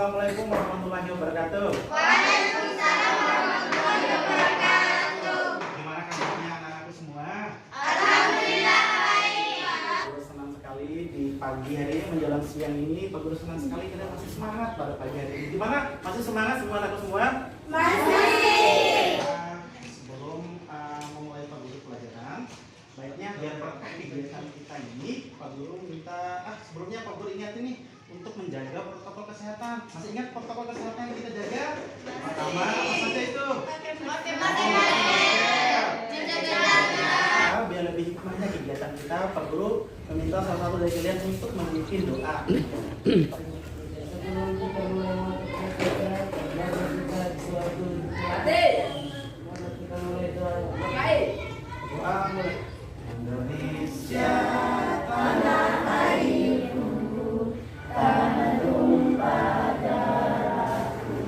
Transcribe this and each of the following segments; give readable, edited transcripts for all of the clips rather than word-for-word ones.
Assalamualaikum warahmatullahi wabarakatuh. Waalaikumsalam warahmatullahi wabarakatuh. Gimana kabarnya anak-anakku semua? Alhamdulillah baik. Pak Guru senang sekali di pagi hari ini menjelang siang ini. Pak Guru senang sekali kita masih semangat pada pagi hari ini. Gimana? Masih semangat semua anakku semua? Masih. Sebelum memulai Pak Guru pelajaran, baiknya biar berkah kegiatan kita ini, Pak Guru minta sebelumnya Pak Guru ingat ini untuk menjaga protokol kesehatan. Masih ingat protokol kesehatan yang kita jaga? Pertama, apa saja itu? Biar lebih hikmahnya kegiatan kita, Pak Guru meminta salah satu dari kalian untuk memimpin doa. Doa mulai. Indonesia tanah airku, tanah tumpah darahku.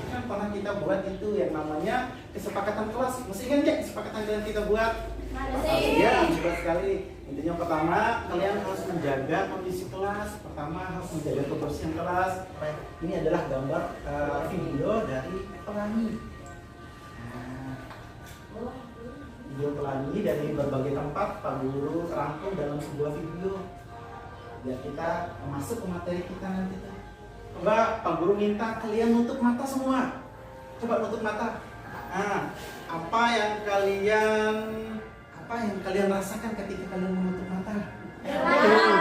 Kan pernah kita buat itu yang namanya kesepakatan kelas. Masih ingat nggak kesepakatan kalian kita buat? Ya, hebat sekali. Intinya pertama, kalian harus menjaga kondisi kelas. Pertama, harus menjaga kebersihan kelas. Ini adalah gambar video dari pelangi. Video pelangi dari berbagai tempat Pak Guru rangkum dalam sebuah video. Biar kita masuk ke materi kita nanti. Coba Pak Guru minta kalian nutup mata semua. Coba nutup mata. Apa yang kalian rasakan ketika kalian menutup mata?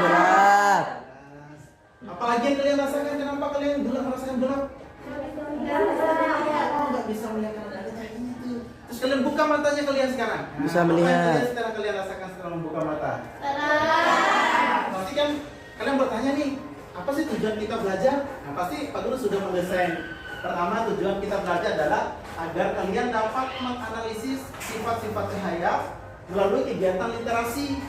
Berat. Apalagi yang kalian rasakan? Kenapa kalian merasakan gelap? Nggak bisa melihat karena ada cahayanya tuh. Terus kalian buka matanya kalian sekarang. Bisa Apa melihat. yang sekarang kalian rasakan setelah membuka mata? Pasti kan kalian bertanya nih, apa sih tujuan kita belajar? Nah, pasti Pak Guru sudah mendesain. Pertama, tujuan kita belajar adalah agar kalian dapat menganalisis sifat-sifat cahaya melalui kegiatan literasi,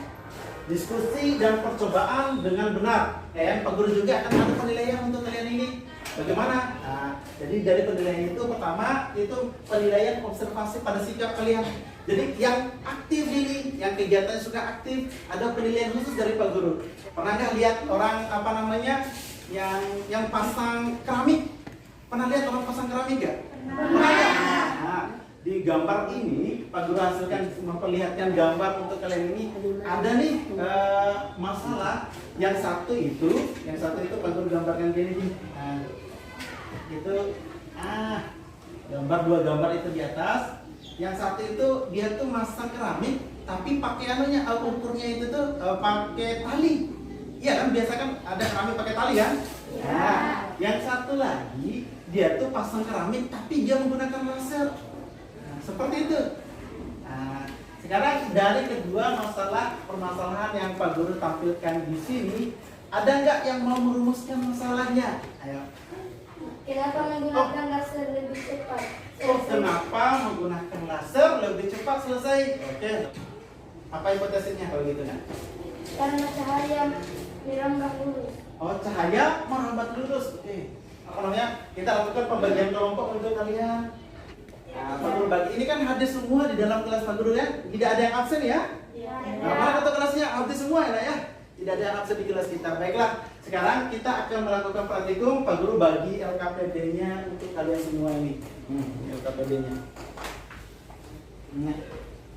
diskusi, dan percobaan dengan benar. Pak Guru juga akan ada penilaian untuk kalian ini. Bagaimana? Jadi dari penilaian itu pertama itu penilaian observasi pada sikap kalian. Jadi yang aktif ini, yang kegiatannya suka aktif, ada penilaian khusus dari Pak Guru. Pernah nggak lihat orang yang pasang keramik? Pernah lihat orang pasang keramik nggak? Pernah nggak? Nah, di gambar ini Pak Guru hasilkan memperlihatkan gambar untuk kalian ini. Ada nih masalah yang satu itu Pak Guru gambarkan gini nih. Itu dua gambar itu di atas. Yang satu itu dia tuh masang keramik tapi pakai ukurnya itu tuh pakai tali. Iya kan, biasa kan ada keramik pakai tali kan? Nah, yang satu lagi dia tuh pasang keramik tapi dia menggunakan laser. Seperti itu. Sekarang dari kedua permasalahan yang Pak Guru tampilkan di sini, ada nggak yang mau merumuskan masalahnya? Ayo. Kenapa menggunakan laser lebih cepat? Kenapa menggunakan laser lebih cepat selesai? Oke. Apa hipotesisnya kalau gitu nah? Karena cahaya merambat lurus. Cahaya merambat lurus. Oke. Apa namanya? Kita lakukan pembagian kelompok untuk kalian. Pak Guru bagi ini kan hadir semua di dalam kelas Pak Guru ya. Tidak ada yang absen ya? Mana ketua kelasnya? Hadir semua ya? Tidak ada yang absen di kelas kita. Baiklah. Sekarang kita akan melakukan praktikum. Pak Guru bagi LKPD-nya untuk kalian semua ini. LKPD-nya.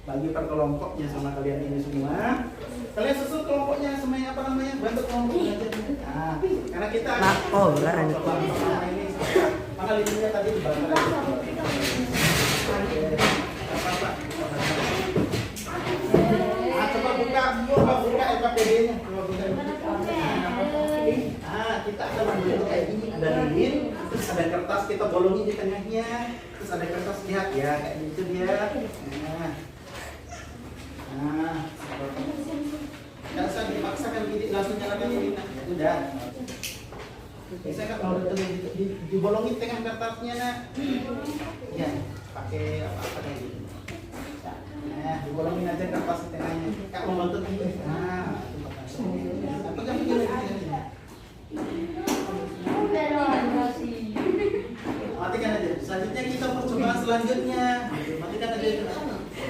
Bagi per kelompoknya sama kalian ini semua. Kalian susun kelompoknya semuanya bentuk kelompok belajar. Karena kita ini maka linknya tadi di bawah. Coba buka LKPD-nya. Kita akan membentuk kayak gini, ada lilin, terus ada kertas kita bolongin di tengahnya, terus ada kertas, lihat ya kayak gitu dia. Nggak usah dipaksakan gini, langsung jalankan ini. Udah. Bisa nggak mau dibolongin tengah kertasnya nak? Ya, pakai apa kayak gitu. Dibolongin aja kertas di tengahnya. Kak mau bantu ini. Apa kan begini? Matikan aja. Selanjutnya kita percobaan selanjutnya. Matikan aja.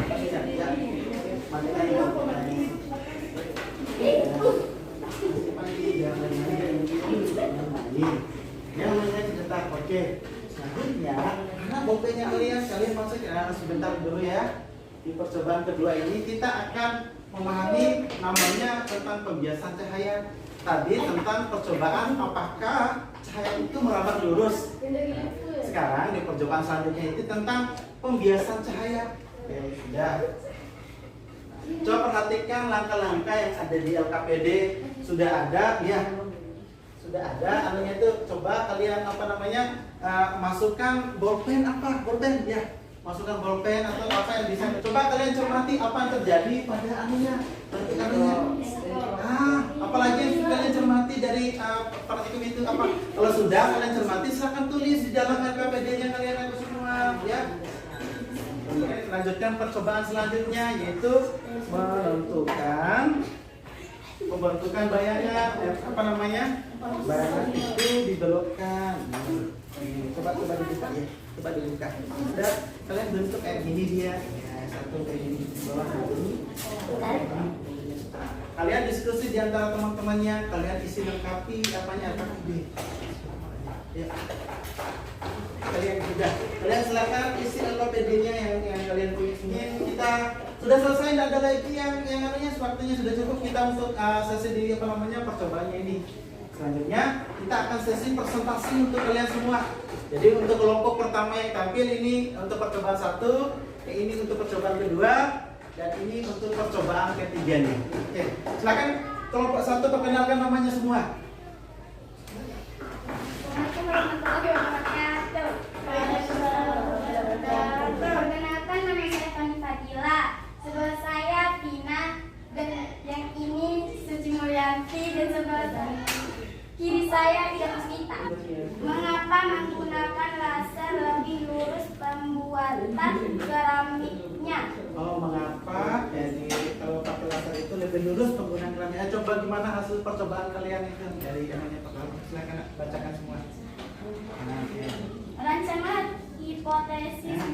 Matikan ya. Matikan ya. Yang lainnya dicetak. Oke. Selanjutnya, karena bolpennya kalian masuk sebentar dulu ya. Di percobaan kedua ini kita akan memahami namanya tentang pembiasan cahaya. Tadi tentang percobaan apakah cahaya itu merambat lurus. Sekarang di percobaan selanjutnya itu tentang pembiasan cahaya. Oke, sudah. Coba perhatikan langkah-langkah yang ada di LKPD. Sudah ada ya. Sudah ada anunya itu. Coba kalian masukkan bolpen apa? Bolpen ya. Masukkan bolpen atau apa yang bisa. Coba kalian cermati apa yang terjadi pada anunya. Apalagi yang kalian cermati dari partikel itu apa? Kalau sudah kalian cermati, silakan tulis di dalam LKPD-nya kalian itu semua ya. Oke, lanjutkan percobaan selanjutnya yaitu membentukkan bayangan bayangan itu dibelokkan. Coba dibuka ya. Coba dibuka. Sudah kalian bentuk kayak gini dia. Ya, satu kayak gini di bawah ini. Kalian diskusi di antara teman-temannya, kalian isi lengkapi apanya LKPD. Ya. Kalian silakan isi LKPD-nya yang kalian punya. Kita sudah selesai, tidak ada lagi yang anunya, waktunya sudah cukup kita untuk sesi di percobaannya ini. Selanjutnya kita akan sesi presentasi untuk kalian semua. Jadi untuk kelompok pertama yang tampil ini untuk percobaan 1, yang ini untuk percobaan kedua, dan ini untuk percobaan ketiga nih. Oke, silakan kelompok 1 perkenalkan namanya semua. Assalamualaikum warahmatullahi wabarakatuh. Perkenalkan, nama saya Fani Fadila. Sebelah saya Vina, dan yang ini Suci Mulyanti, dan sebelah kiri saya Ida Puspita. Mengapa menggunakan laser lebih lurus pembuatan keramiknya? Oh, mengapa? Jadi kalau pakai laser itu lebih lurus penggunaan keramiknya. Coba gimana hasil percobaan kalian itu dari namanya pertama? Silakan bacakan semua. Rancangan hipotesis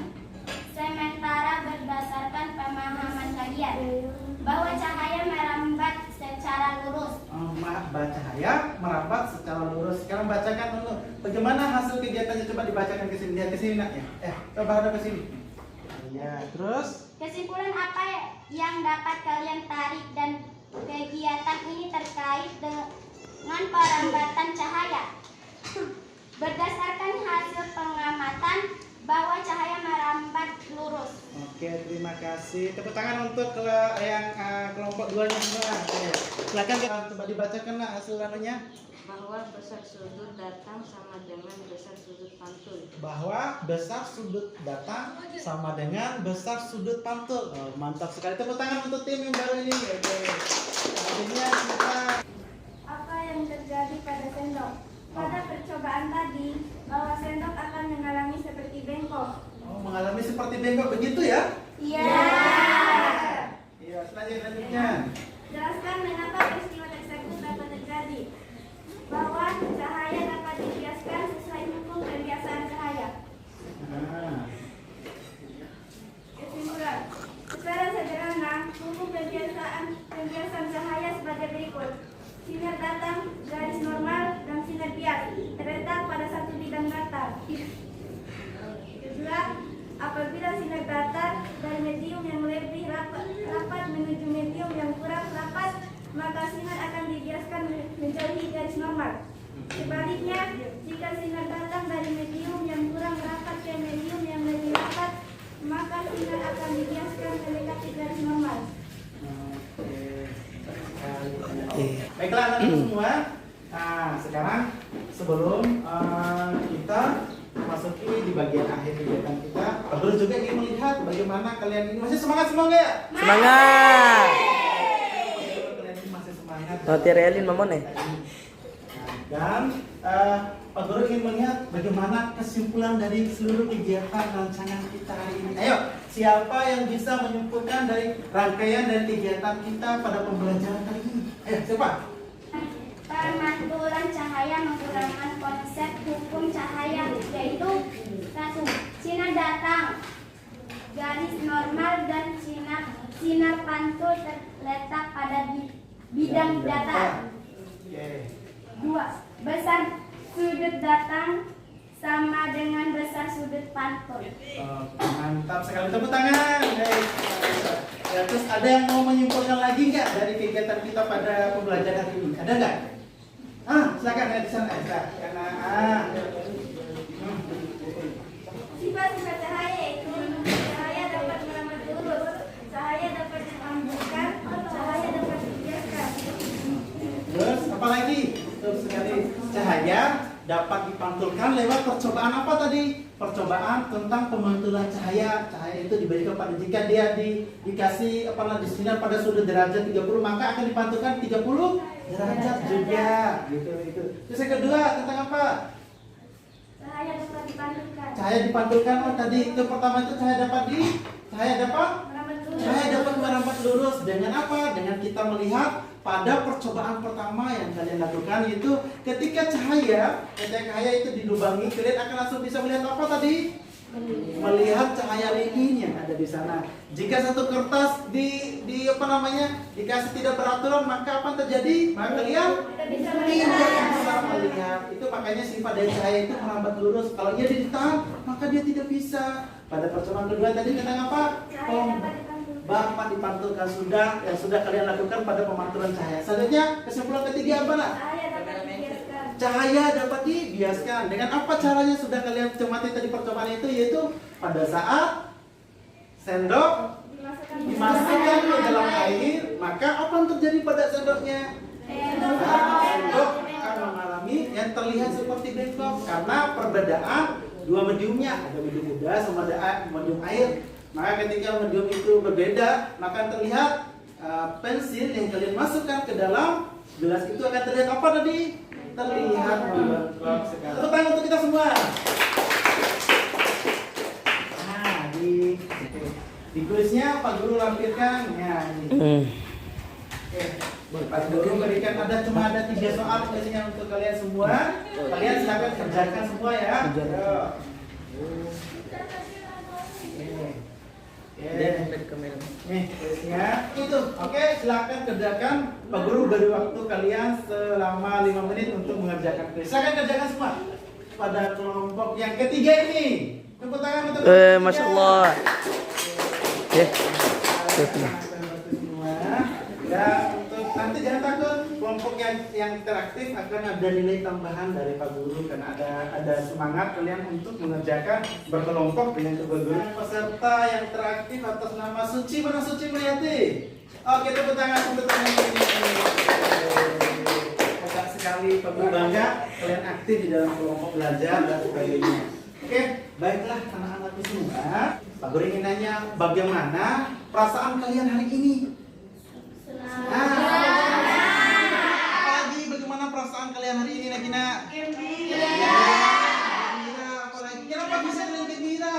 sementara berdasarkan pemahaman kalian bahwa cahaya merambat secara lurus. Cahaya merambat secara lurus. Sekarang bacakan dulu. Bagaimana hasil kegiatannya? Coba dibacakan ke sini. Lihat ke sini nak ya. Coba ada ke sini. Ya, terus. Kesimpulan apa yang dapat kalian tarik dan kegiatan ini terkait dengan perambatan cahaya? Berdasarkan hasil pengamatan bahwa cahaya merambat lurus. Oke, terima kasih. Tepuk tangan untuk yang kelompok 2-nya semua. Oke. Silakan coba dibacakan lah hasil anunya. Bahwa besar sudut datang sama dengan besar sudut pantul. Bahwa besar sudut datang sama dengan besar sudut pantul. Oh, mantap sekali. Tepuk tangan untuk tim yang baru ini. Oke. Akhirnya kita. Apa yang terjadi pada sendok? Pada percobaan tadi, bahwa sendok akan mengalami seperti bengkok. Oh, mengalami seperti bengkok begitu ya? Iya. Iya, selanjutnya. Jelaskan mengapa peristiwa tersebut dapat terjadi. Bahwa cahaya dapat dibiaskan sesuai hukum pembiasaan cahaya. Kesimpulan. Secara sederhana, hukum pembiasaan cahaya sebagai berikut. Sinar datang, garis normal, dan sinar bias terletak pada satu bidang datar. Kedua, apabila sinar datar dari medium yang lebih rapat menuju medium yang kurang rapat, maka sinar akan dibiaskan menjauhi garis normal. Sebaliknya, jika sinar datang dari medium yang kurang rapat ke medium yang lebih rapat, maka sinar akan dibiaskan mendekati garis normal. Baiklah anak semua. Nah, sekarang sebelum kita masuki di bagian akhir kegiatan kita, Pak Guru juga ingin melihat bagaimana kalian ini masih semangat semua nggak? Semangat. Kalian ini masih semangat. Nanti realin mamon nih. Dan Pak Guru ingin melihat bagaimana kesimpulan dari seluruh kegiatan rancangan kita hari ini. Ayo, siapa yang bisa menyimpulkan dari rangkaian dan kegiatan kita pada pembelajaran kali ini? Ayo, siapa? Pemantulan cahaya menggunakan konsep hukum cahaya, yaitu 1. Sinar datang, garis normal, dan sinar pantul terletak pada bidang datar. 2. Besar sudut datang sama dengan besar sudut pantul. Mantap sekali, tepuk tangan. Baik. Ya, terus ada yang mau menyimpulkan lagi nggak dari kegiatan kita pada pembelajaran hari ini? Ada nggak? Silakan ya di sana. Karena Sifat-sifat cahaya itu cahaya dapat merambat lurus, cahaya dapat dipantulkan, cahaya dapat dibiaskan. terus apa lagi? Terus sekali cahaya dapat dipantulkan lewat percobaan apa tadi? Percobaan tentang pemantulan cahaya. Cahaya itu diberikan pada jika dia dikasih disinar pada sudut derajat 30, maka akan dipantulkan 30 derajat juga. Gitu. Terus yang kedua tentang apa? Cahaya dapat dipantulkan. Cahaya dipantulkan. Tadi itu pertama itu cahaya dapat merambat lurus. Dengan apa? Dengan kita melihat pada percobaan pertama yang kalian lakukan, yaitu ketika cahaya itu dilubangi, kalian akan langsung bisa melihat apa tadi? Melihat cahaya lilin yang ada di sana. Jika satu kertas dikasih tidak beraturan, maka apa terjadi? Maka kalian Bisa tidak bisa melihat. Itu makanya sifat dari cahaya itu merambat lurus. Kalau dia ditahan, maka dia tidak bisa. Pada percobaan kedua tadi tentang apa? Cahaya dapat dipantulkan. Bapak dipantulkan yang sudah kalian lakukan pada pemantulan cahaya. Selanjutnya kesimpulan ketiga apa nak? Cahaya dapat dibiaskan. Cahaya dapat dibiaskan. Dengan apa caranya sudah kalian cermati tadi percobaan itu, yaitu pada saat sendok dimasukkan ke dalam air, maka apa yang terjadi pada sendoknya? Sendok akan mengalami yang terlihat seperti bengkok karena perbedaan dua mediumnya, ada medium udara sama ada medium air. Maka ketika medium itu berbeda, maka terlihat pensil yang kalian masukkan ke dalam gelas itu akan terlihat apa tadi? Terlihat membengkak sekali. Tepuk tangan untuk kita semua. Nah, di kuisnya Pak Guru lampirkan. Ya, ini. Oke, Pak Guru berikan cuma ada 3 soal kuisnya untuk kalian semua. Kalian silakan kerjakan semua ya. Nih, kuisnya itu. Oke, silakan kerjakan. Pak Guru beri waktu kalian selama 5 menit untuk mengerjakan kuis. Silakan kerjakan semua. Pada kelompok yang ketiga ini. Tepuk tangan untuk Masya Allah. Ya. Dan untuk nanti jangan takut, kelompok yang interaktif akan ada nilai tambahan dari Pak Guru karena ada semangat kalian untuk mengerjakan berkelompok dengan Pak Guru. Peserta yang interaktif atas nama Suci, mana Suci Meliati? Oke, tepuk tangan untuk teman ini. Hebat sekali, Pak Guru bangga kalian aktif di dalam kelompok belajar dan sebagainya. Oke, baiklah anak-anakku semua. Pak Guru ingin nanya, bagaimana perasaan kalian hari ini? Apalagi bagaimana perasaan kalian hari ini, Nagina? Gembira. Apalagi kenapa bisa kalian gembira?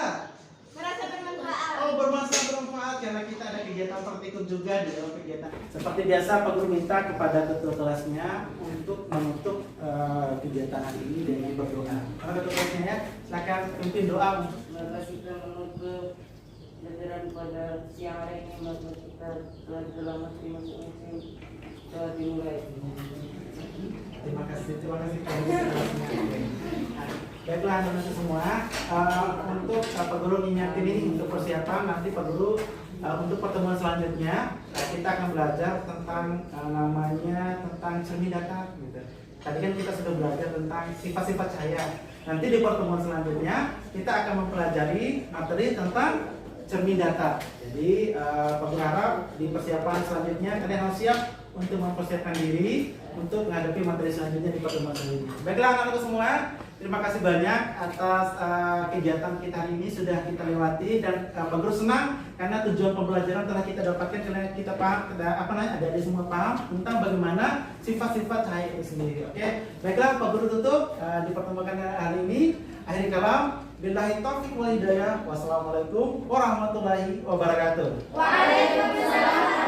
Merasa bermanfaat. Oh, bermanfaat karena kita ada kegiatan praktikum juga di dalam kegiatan. Seperti biasa, Pak Guru minta kepada ketua kelasnya untuk menutup kegiatan hari ini dengan berdoa. Para ketua kelasnya ya, silakan pimpin doa. Maka kita menutup pelajaran pada siang hari ini, maka kita telah diselamatkan masing-masing telah dimulai. Terima kasih Pak Guru. Baiklah teman-teman semua, untuk Pak Guru ngingetin ini untuk persiapan nanti Pak Guru untuk pertemuan selanjutnya kita akan belajar tentang tentang cermin datar gitu. Tadi kan kita sudah belajar tentang sifat-sifat cahaya. Nanti di pertemuan selanjutnya kita akan mempelajari materi tentang cermin datar. Jadi Pak Guru harap di persiapan selanjutnya kalian harus siap untuk mempersiapkan diri untuk menghadapi materi selanjutnya di pertemuan selanjutnya. Baiklah anak-anakku semua, terima kasih banyak atas kegiatan kita hari ini sudah kita lewati dan Pak Guru senang karena tujuan pembelajaran telah kita dapatkan karena kita paham, ada semua paham tentang bagaimana sifat-sifat cahaya itu sendiri. Oke, baiklah Pak Guru tutup di pertemuan hari ini. Akhir kalam, billahi taufiq wal hidayah. Wassalamualaikum warahmatullahi wabarakatuh. Waalaikumsalam.